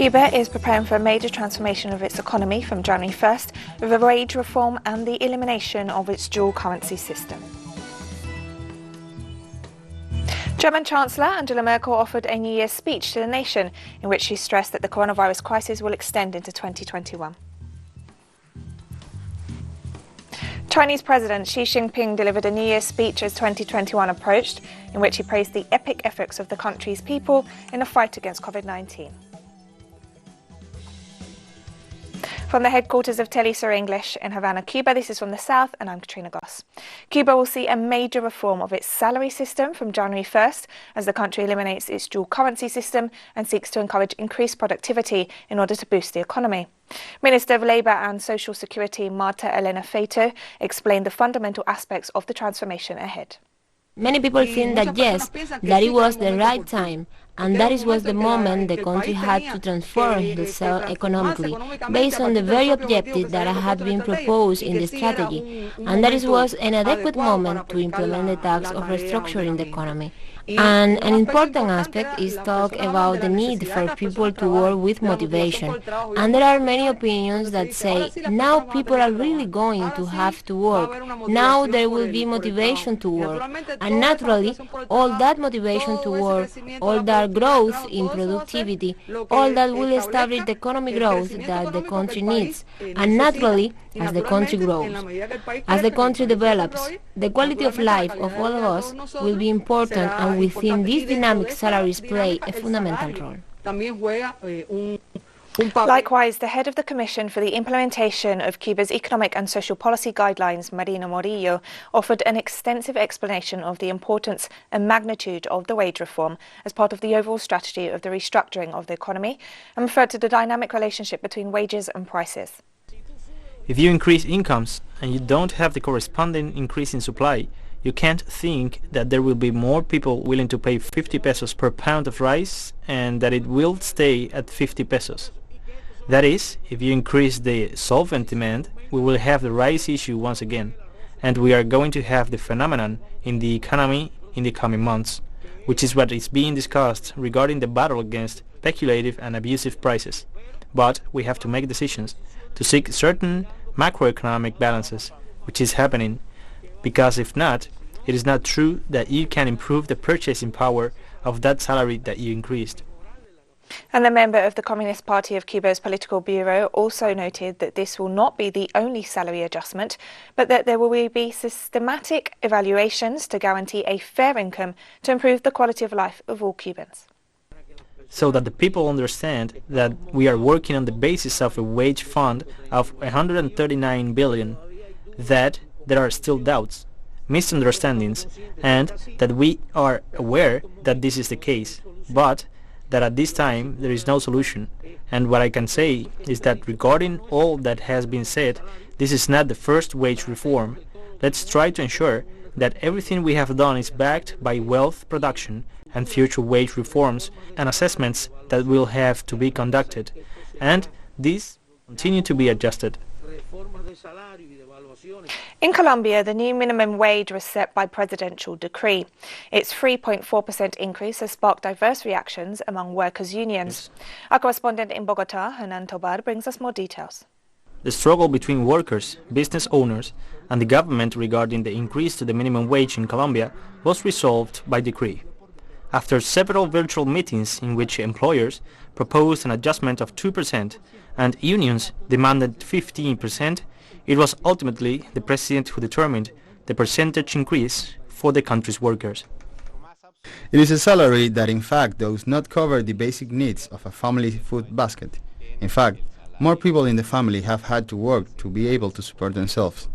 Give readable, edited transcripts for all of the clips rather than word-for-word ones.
Cuba is preparing for a major transformation of its economy from January 1st with a wage reform and the elimination of its dual currency system. German Chancellor Angela Merkel offered a New Year's speech to the nation in which she stressed that the coronavirus crisis will extend into 2021. Chinese President Xi Jinping delivered a New Year's speech as 2021 approached, in which he praised the epic efforts of the country's people in the fight against COVID-19. From the headquarters of teleSUR English in Havana, Cuba, this is From the South, and I'm Katrina Goss. Cuba will see a major reform of its salary system from January 1st as the country eliminates its dual currency system and seeks to encourage increased productivity in order to boost the economy. Minister of Labour and Social Security Marta Elena Feito explained the fundamental aspects of the transformation ahead. Many people think that yes, that it was the right time, and that it was the moment the country had to transform itself economically, based on the very objective that had been proposed in the strategy, and that it was an adequate moment to implement the task of restructuring the economy. And an important aspect is talk about the need for people to work with motivation. And there are many opinions that say, now people are really going to have to work. Now there will be motivation to work. And naturally, all that motivation to work, all that growth in productivity, all that will establish the economic growth that the country needs. And naturally, as the country grows, as the country develops, the quality of life of all of us will be important, and within these dynamic salaries play a fundamental role. Likewise, the head of the Commission for the Implementation of Cuba's Economic and Social Policy Guidelines, Marina Morillo, offered an extensive explanation of the importance and magnitude of the wage reform as part of the overall strategy of the restructuring of the economy, and referred to the dynamic relationship between wages and prices. If you increase incomes and you don't have the corresponding increase in supply, you can't think that there will be more people willing to pay 50 pesos per pound of rice and that it will stay at 50 pesos. That is, if you increase the solvent demand, we will have the rice issue once again, and we are going to have the phenomenon in the economy in the coming months, which is what is being discussed regarding the battle against speculative and abusive prices. But we have to make decisions to seek certain macroeconomic balances, which is happening, because if not, it is not true that you can improve the purchasing power of that salary that you increased. And the member of the Communist Party of Cuba's Political Bureau also noted that this will not be the only salary adjustment, but that there will be systematic evaluations to guarantee a fair income to improve the quality of life of all Cubans. So that the people understand that we are working on the basis of a wage fund of 139 billion, that there are still doubts, misunderstandings, and that we are aware that this is the case, but that at this time there is no solution. And what I can say is that regarding all that has been said, this is not the first wage reform. Let's try to ensure that everything we have done is backed by wealth production and future wage reforms and assessments that will have to be conducted, and these continue to be adjusted. In Colombia, the new minimum wage was set by presidential decree. Its 3.4% increase has sparked diverse reactions among workers' unions. Our correspondent in Bogotá, Hernan Tobar, brings us more details. The struggle between workers, business owners, and the government regarding the increase to the minimum wage in Colombia was resolved by decree. After several virtual meetings in which employers proposed an adjustment of 2% and unions demanded 15%, it was ultimately the president who determined the percentage increase for the country's workers. It is a salary that in fact does not cover the basic needs of a family food basket. In fact, more people in the family have had to work to be able to support themselves,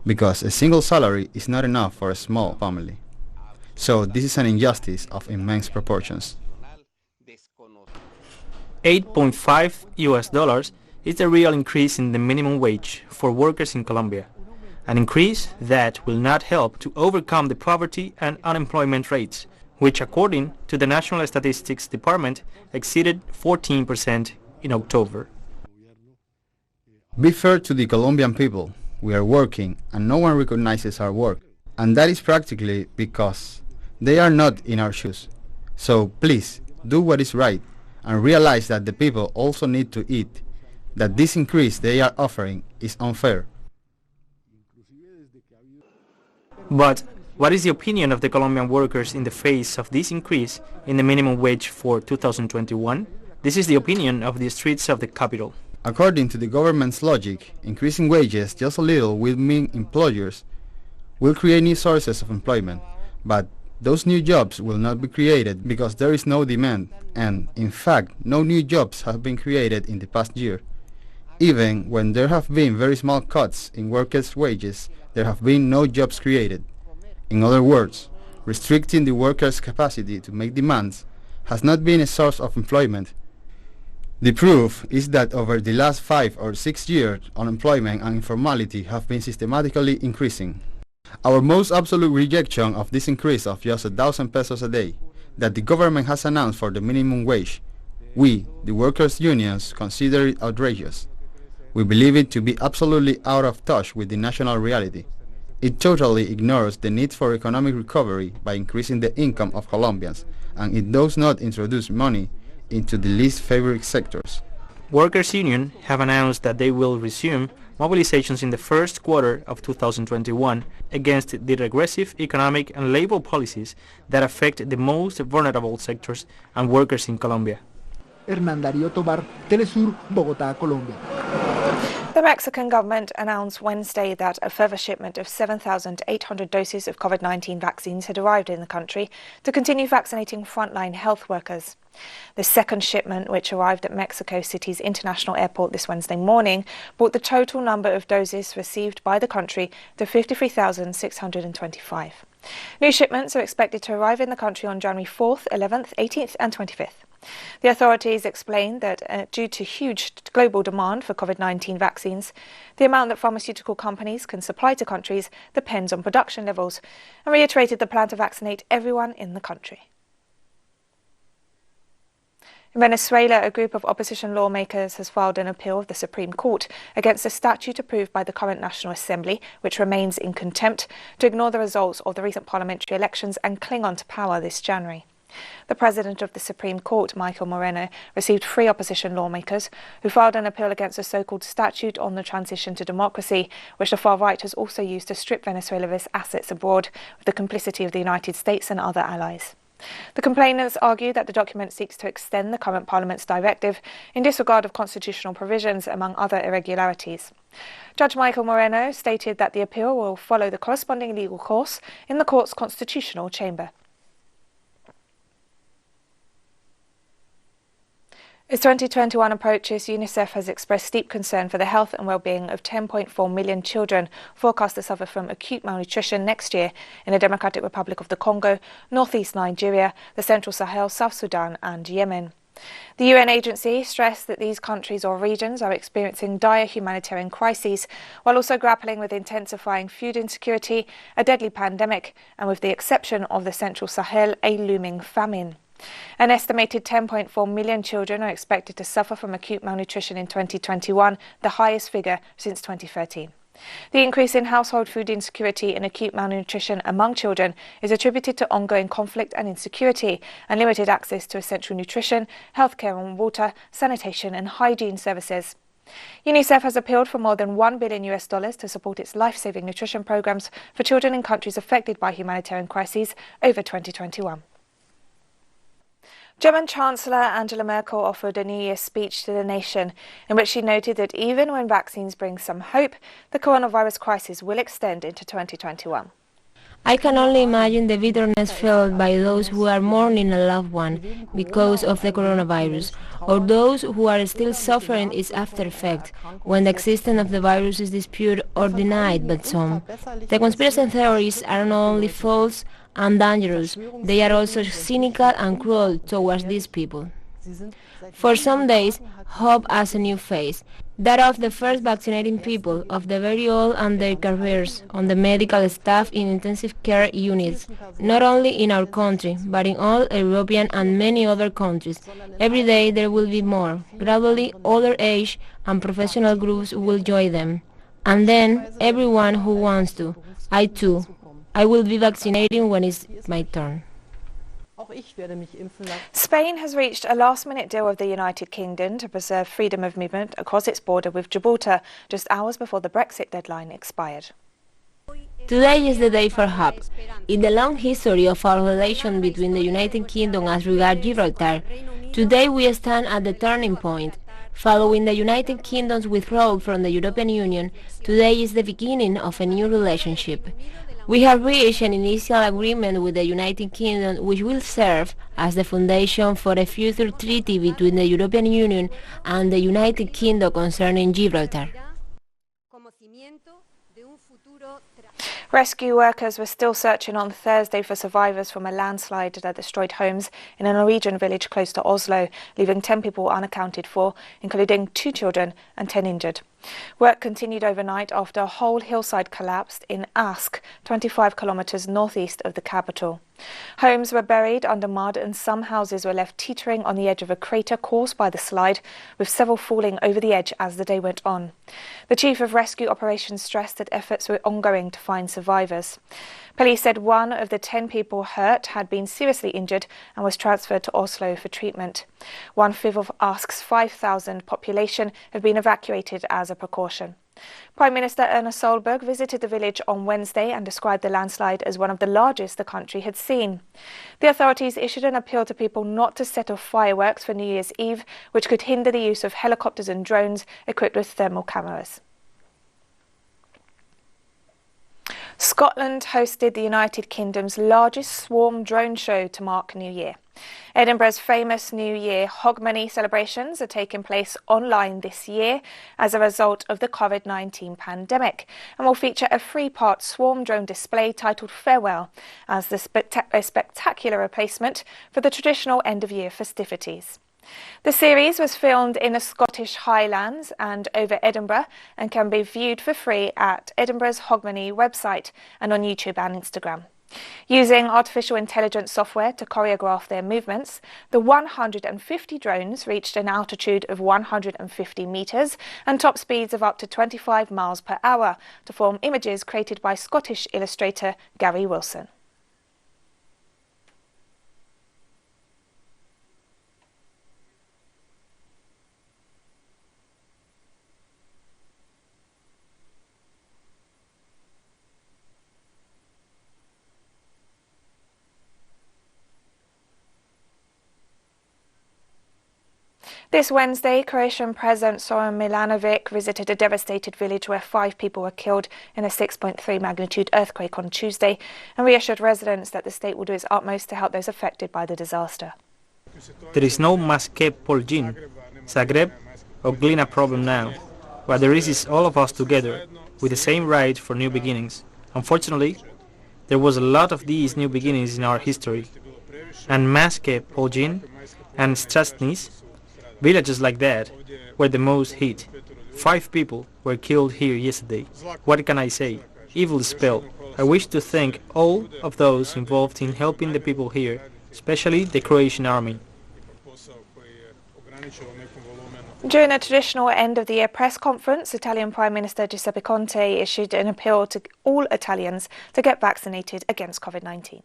because a single salary is not enough for a small family. So this is an injustice of immense proportions. $8.5 is the real increase in the minimum wage for workers in Colombia, an increase that will not help to overcome the poverty and unemployment rates, which according to the National Statistics Department exceeded 14% in October. Be fair to the Colombian people. We are working and no one recognizes our work, and that is practically because they are not in our shoes. So please, do what is right and realize that the people also need to eat, that this increase they are offering is unfair. But what is the opinion of the Colombian workers in the face of this increase in the minimum wage for 2021? This is the opinion of the streets of the capital. According to the government's logic, increasing wages just a little will mean employers will create new sources of employment, but those new jobs will not be created because there is no demand, and in fact no new jobs have been created in the past year. Even when there have been very small cuts in workers' wages, there have been no jobs created. In other words, restricting the workers' capacity to make demands has not been a source of employment. The proof is that over the last 5 or 6 years, unemployment and informality have been systematically increasing. Our most absolute rejection of this increase of just 1,000 pesos a day that the government has announced for the minimum wage, we, the workers' unions, consider it outrageous. We believe it to be absolutely out of touch with the national reality. It totally ignores the need for economic recovery by increasing the income of Colombians, and it does not introduce money into the least favored sectors. Workers' unions have announced that they will resume mobilizations in the first quarter of 2021 against the regressive economic and labor policies that affect the most vulnerable sectors and workers in Colombia. Hernán Darío Tobar, teleSUR, Bogotá, Colombia. The Mexican government announced Wednesday that a further shipment of 7,800 doses of COVID-19 vaccines had arrived in the country to continue vaccinating frontline health workers. The second shipment, which arrived at Mexico City's international airport this Wednesday morning, brought the total number of doses received by the country to 53,625. New shipments are expected to arrive in the country on January 4th, 11th, 18th and 25th. The authorities explained that due to huge global demand for COVID-19 vaccines, the amount that pharmaceutical companies can supply to countries depends on production levels, and reiterated the plan to vaccinate everyone in the country. In Venezuela, a group of opposition lawmakers has filed an appeal of the Supreme Court against a statute approved by the current National Assembly, which remains in contempt, to ignore the results of the recent parliamentary elections and cling on to power this January. The President of the Supreme Court, Michael Moreno, received 3 opposition lawmakers who filed an appeal against a so-called statute on the transition to democracy, which the far right has also used to strip Venezuela of its assets abroad with the complicity of the United States and other allies. The complainants argue that the document seeks to extend the current Parliament's directive in disregard of constitutional provisions, among other irregularities. Judge Michael Moreno stated that the appeal will follow the corresponding legal course in the court's constitutional chamber. As 2021 approaches, UNICEF has expressed deep concern for the health and well-being of 10.4 million children forecast to suffer from acute malnutrition next year in the Democratic Republic of the Congo, northeast Nigeria, the Central Sahel, South Sudan and Yemen. The UN agency stressed that these countries or regions are experiencing dire humanitarian crises, while also grappling with intensifying food insecurity, a deadly pandemic, and with the exception of the Central Sahel, a looming famine. An estimated 10.4 million children are expected to suffer from acute malnutrition in 2021, the highest figure since 2013. The increase in household food insecurity and acute malnutrition among children is attributed to ongoing conflict and insecurity and limited access to essential nutrition, healthcare and water, sanitation and hygiene services. UNICEF has appealed for more than $1 billion to support its life-saving nutrition programs for children in countries affected by humanitarian crises over 2021. German Chancellor Angela Merkel offered a New Year's speech to the nation in which she noted that even when vaccines bring some hope, the coronavirus crisis will extend into 2021. I can only imagine the bitterness felt by those who are mourning a loved one because of the coronavirus, or those who are still suffering its after effect when the existence of the virus is disputed or denied by some. The conspiracy theories are not only false and dangerous, they are also cynical and cruel towards these people. For some days, hope has a new face, that of the first vaccinating people, of the very old and their careers, on the medical staff in intensive care units, not only in our country, but in all European and many other countries. Every day there will be more. Gradually, older age and professional groups will join them. And then, everyone who wants to. I too. I will be vaccinating when it's my turn. Spain has reached a last-minute deal with the United Kingdom to preserve freedom of movement across its border with Gibraltar, just hours before the Brexit deadline expired. Today is the day for hope. In the long history of our relation between the United Kingdom as regards Gibraltar, today we stand at the turning point. Following the United Kingdom's withdrawal from the European Union, today is the beginning of a new relationship. We have reached an initial agreement with the United Kingdom which will serve as the foundation for a future treaty between the European Union and the United Kingdom concerning Gibraltar. Rescue workers were still searching on Thursday for survivors from a landslide that destroyed homes in a Norwegian village close to Oslo, leaving 10 people unaccounted for, including 2 children and 10 injured. Work continued overnight after a whole hillside collapsed in Ask, 25 kilometres northeast of the capital. Homes were buried under mud and some houses were left teetering on the edge of a crater caused by the slide, with several falling over the edge as the day went on. The chief of rescue operations stressed that efforts were ongoing to find survivors. Police said one of the 10 people hurt had been seriously injured and was transferred to Oslo for treatment. 1/5 of Ask's 5,000 population have been evacuated as a precaution. Prime Minister Erna Solberg visited the village on Wednesday and described the landslide as one of the largest the country had seen. The authorities issued an appeal to people not to set off fireworks for New Year's Eve, which could hinder the use of helicopters and drones equipped with thermal cameras. Scotland hosted the United Kingdom's largest swarm drone show to mark New Year. Edinburgh's famous New Year Hogmanay celebrations are taking place online this year as a result of the COVID-19 pandemic and will feature a 3-part swarm drone display titled Farewell as a spectacular replacement for the traditional end-of-year festivities. The series was filmed in the Scottish Highlands and over Edinburgh and can be viewed for free at Edinburgh's Hogmanay website and on YouTube and Instagram. Using artificial intelligence software to choreograph their movements, the 150 drones reached an altitude of 150 metres and top speeds of up to 25 miles per hour to form images created by Scottish illustrator Gary Wilson. This Wednesday, Croatian President Zoran Milanovic visited a devastated village where 5 people were killed in a 6.3 magnitude earthquake on Tuesday and reassured residents that the state will do its utmost to help those affected by the disaster. There is no Maske Poljin, Zagreb or Glina problem now. What there is all of us together with the same right for new beginnings. Unfortunately, there was a lot of these new beginnings in our history. And Maske Poljin and Strasnis, villages like that were the most hit. 5 people were killed here yesterday. What can I say? Evil spell. I wish to thank all of those involved in helping the people here, especially the Croatian army. During a traditional end-of-the-year press conference, Italian Prime Minister Giuseppe Conte issued an appeal to all Italians to get vaccinated against COVID-19.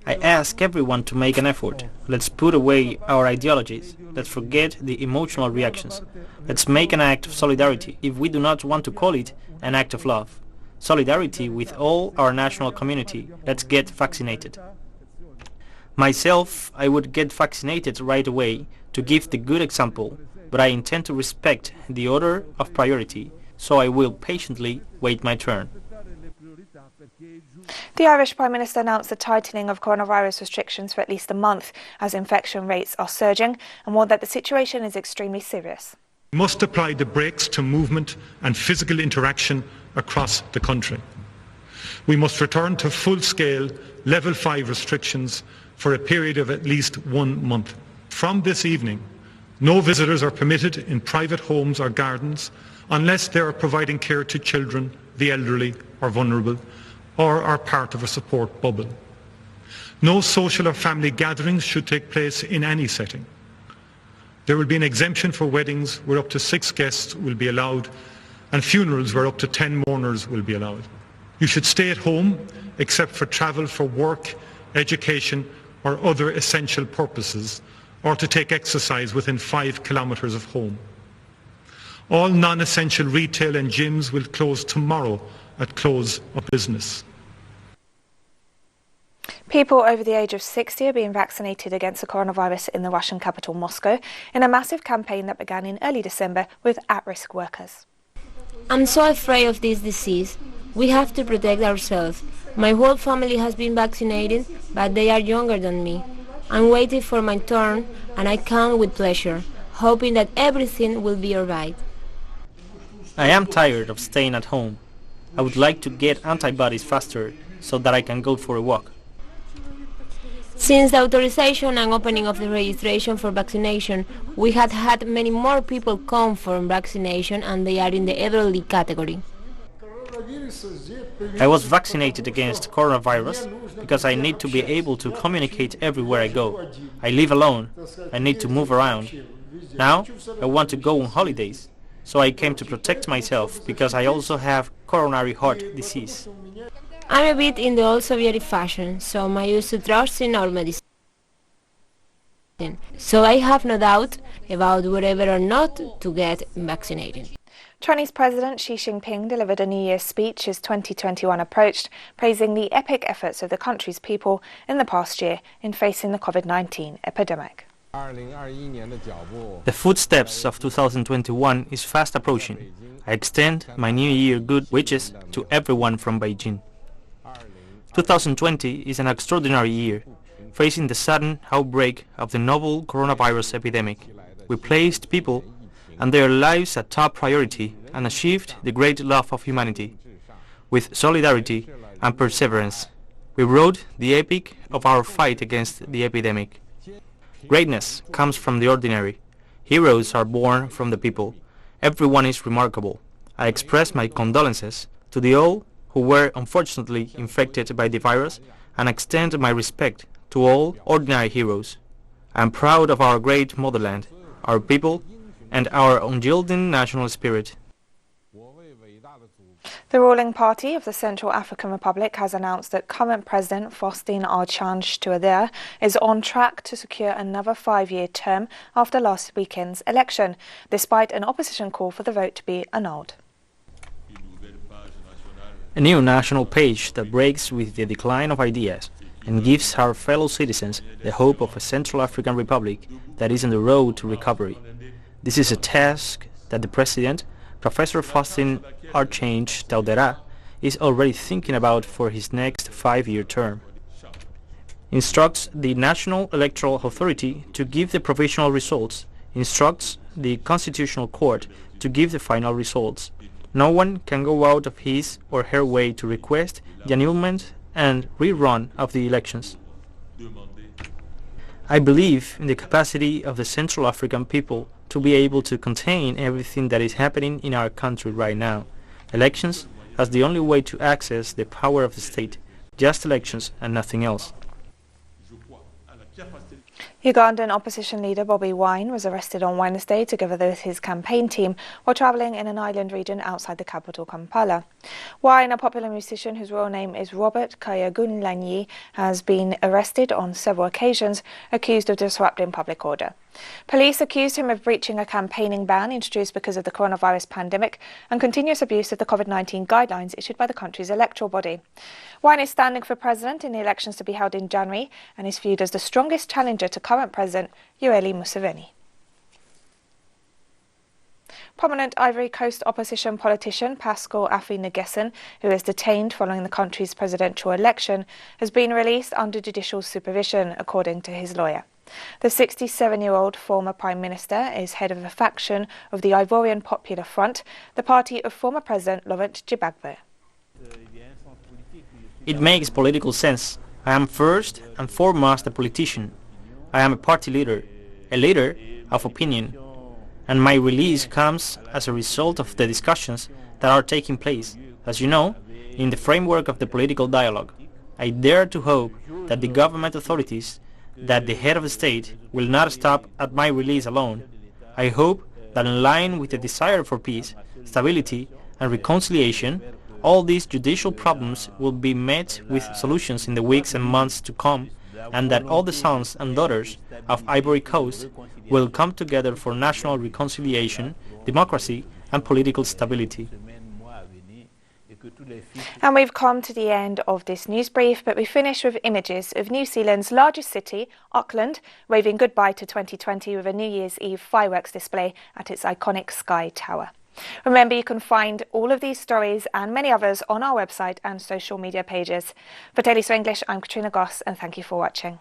I ask everyone to make an effort. Let's put away our ideologies. Let's forget the emotional reactions. Let's make an act of solidarity, if we do not want to call it an act of love. Solidarity with all our national community. Let's get vaccinated. Myself, I would get vaccinated right away to give the good example, but I intend to respect the order of priority, so I will patiently wait my turn. The Irish Prime Minister announced the tightening of coronavirus restrictions for at least a month as infection rates are surging and warned that the situation is extremely serious. We must apply the brakes to movement and physical interaction across the country. We must return to full-scale level 5 restrictions for a period of at least 1 month. From this evening, no visitors are permitted in private homes or gardens unless they are providing care to children, the elderly or vulnerable, or are part of a support bubble. No social or family gatherings should take place in any setting. There will be an exemption for weddings where up to 6 guests will be allowed and funerals where up to 10 mourners will be allowed. You should stay at home except for travel for work, education or other essential purposes, or to take exercise within 5 kilometres of home. All non-essential retail and gyms will close tomorrow at close of business. People over the age of 60 are being vaccinated against the coronavirus in the Russian capital, Moscow, in a massive campaign that began in early December with at-risk workers. I'm so afraid of this disease. We have to protect ourselves. My whole family has been vaccinated, but they are younger than me. I'm waiting for my turn, and I count with pleasure, hoping that everything will be alright. I am tired of staying at home. I would like to get antibodies faster so that I can go for a walk. Since the authorization and opening of the registration for vaccination, we had had many more people come for vaccination, and they are in the elderly category. I was vaccinated against coronavirus because I need to be able to communicate everywhere I go. I live alone. I need to move around. Now I want to go on holidays, so I came to protect myself because I also have coronary heart disease. I'm a bit in the old Soviet fashion, so I'm used to trusting our medicine. So I have no doubt about whether or not to get vaccinated. Chinese President Xi Jinping delivered a New Year's speech as 2021 approached, praising the epic efforts of the country's people in the past year in facing the COVID-19 epidemic. The footsteps of 2021 is fast approaching. I extend my New Year good wishes to everyone from Beijing. 2020 is an extraordinary year, facing the sudden outbreak of the novel coronavirus epidemic. We placed people and their lives a top priority and achieved the great love of humanity. With solidarity and perseverance, we wrote the epic of our fight against the epidemic. Greatness comes from the ordinary. Heroes are born from the people. Everyone is remarkable. I express my condolences to the all who were unfortunately infected by the virus and extend my respect to all ordinary heroes. I am proud of our great motherland, our people, and our unyielding national spirit. The ruling party of the Central African Republic has announced that current President Faustin Archange Touadera is on track to secure another 5-year term after last weekend's election, despite an opposition call for the vote to be annulled. A new national page that breaks with the decline of ideas and gives our fellow citizens the hope of a Central African Republic that is on the road to recovery. This is a task that the President, Professor Faustin Archange Touadera, is already thinking about for his next 5-year term. Instructs the National Electoral Authority to give the provisional results, instructs the Constitutional Court to give the final results. No one can go out of his or her way to request the annulment and rerun of the elections. I believe in the capacity of the Central African people to be able to contain everything that is happening in our country right now. Elections as the only way to access the power of the state, just elections and nothing else. Ugandan opposition leader Bobi Wine was arrested on Wednesday together with his campaign team while travelling in an island region outside the capital Kampala. Wine, a popular musician whose real name is Robert Kayagunlanyi, has been arrested on several occasions, accused of disrupting public order. Police accused him of breaching a campaigning ban introduced because of the coronavirus pandemic and continuous abuse of the COVID-19 guidelines issued by the country's electoral body. Wine is standing for president in the elections to be held in January and is viewed as the strongest challenger to current President Yoweri Museveni. Prominent Ivory Coast opposition politician Pascal Affi-N'Guessan, who is detained following the country's presidential election, has been released under judicial supervision, according to his lawyer. The 67-year-old former Prime Minister is head of a faction of the Ivorian Popular Front, the party of former President Laurent Gbagbo. It makes political sense. I am first and foremost a politician. I am a party leader, a leader of opinion, and my release comes as a result of the discussions that are taking place, as you know, in the framework of the political dialogue. I dare to hope that the government authorities, that the head of the state will not stop at my release alone. I hope that in line with the desire for peace, stability and reconciliation, all these judicial problems will be met with solutions in the weeks and months to come, and that all the sons and daughters of Ivory Coast will come together for national reconciliation, democracy, and political stability. And we've come to the end of this news brief, but we finish with images of New Zealand's largest city, Auckland, waving goodbye to 2020 with a New Year's Eve fireworks display at its iconic Sky Tower. Remember, you can find all of these stories and many others on our website and social media pages. For teleSUR English, I'm Katrina Goss, and thank you for watching.